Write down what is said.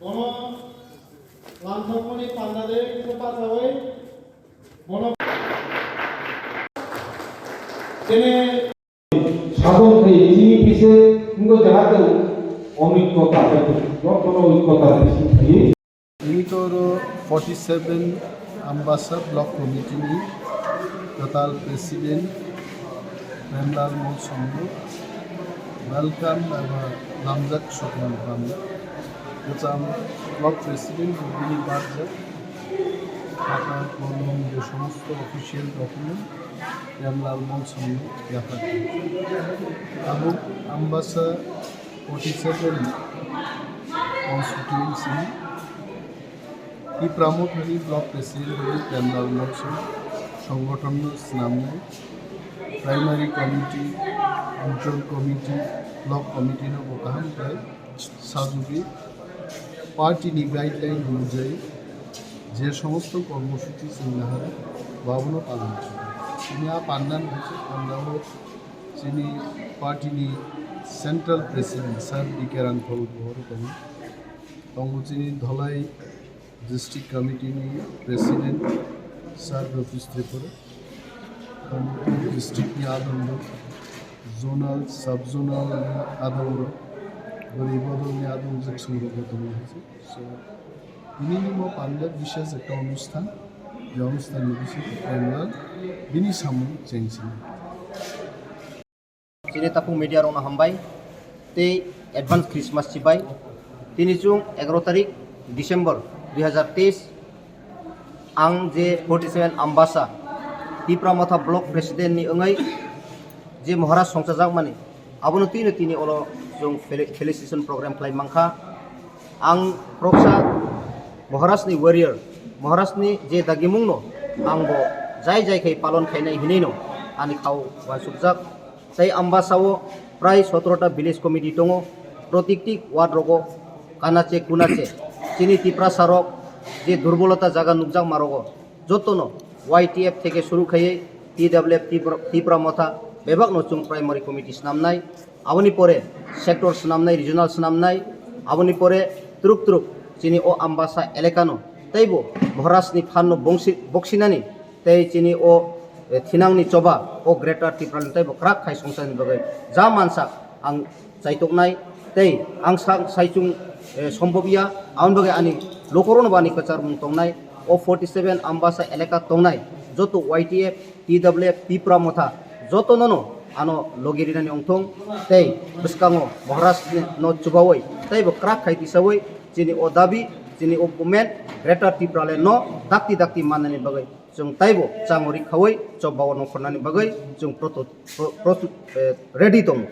Bono langsung pandade cepat away. Bono ini সাধন এই যিনি পিছে কিন্তু দেখাতেও অভিজ্ঞতা যতন অভিজ্ঞতা দিচ্ছি Initoro 47 Ambassa Block Committee total President Premlal Motsongo welcome our Namjak Shokman family. Block President Rubini Barjak Tata Kolom যে সমস্ত অফিসিয়াল ডকুমেন্ট Premlal Motsongo দেখা এবং Ambassa 47 constituency ಈ ಪ್ರಮುಖವಾಗಿ ಬ್ಲಾಕ್ ಪ್ರೆಸಿಡೆಂಟ್ Premlal Motsongo সংগঠন নামে প্রাইমারি কমিটি অঞ্চল committee block কমিটির বোকাহামफ्राय সাজুবি পার্টিনি গাইডলাইন অনুযায়ী যে সমস্ত কর্মসূচি চিহ্নাহারে বাবন পালন তিনি পান্নান হয়েছে পান্নাও যিনি পার্টিনি সেন্ট্রাল প্রেসিডেন্ট স্যার ডিকে রাংফল বহর কমি তঙ্গচিনি Dhalai district কমিটিনি president sir রফিস Tripura ডিস্ট্রিক্টনি আদন্দ zonal sub zonal আদৌর বদলনি আদৌজক সংরক্ষণ হয়েছে সো ইনিনিমো পান্ডার বিশেষ একটা অনুষ্ঠান যে অনুষ্ঠানের বিষয়ে Premlal বিনি সামু চেংছি Sini tapung media rona hambai te advance Christmas cibai tini jung 11 tarik Desember 2023 ang je 47 Ambassa Tipramotha Block President ni engai je Maharaj songsajak mani abono tini olo jung felicitation program klai mangkha ang proksa Maharaj ni warrior Maharaj ni je dagimung no ang bo jai khai palon khainai hinei no ani khau wa subjak sai Ambassa-o prai 17টা village committee দङ প্রত্যেকটি ward রগ কানাচে কুনাচে চিনি তিপ্রা সারক যে দুর্বলতা জায়গা নুকজাক মারগ যতন YTF থেকে শুরু খাইয়ে TWF Tipramotha বেবাক নচুং প্রাইমারি কমিটি স্নামনাই আবনি পরে সেক্টর স্নামনাই রিজনাল স্নামনাই আবনি পরে ত্রুক চিনি ও Ambassa এলাকানো তাইবো মহারাজনি ফান্ন বক্সিনানি তাই চিনি ও Thinangni coba o Greater Tripura tai bo krak khai songsan bagai ja mansa ang chaitok-nai tei ang saicung sombobia aun bagai ani lokoron bani kachar mung tongnai o 47 Ambassa elaka tongnai joto YTF TWF Tipramotha joto nono ano logirinani ongthong tei biskango Maharaj no chugawai tai bo krak khai tisawai chini o dabi chini o movement Greater Tripura le no dakti manani bagai jung taibo changori khawai chobawo nongkhornani bagai jung ready dong.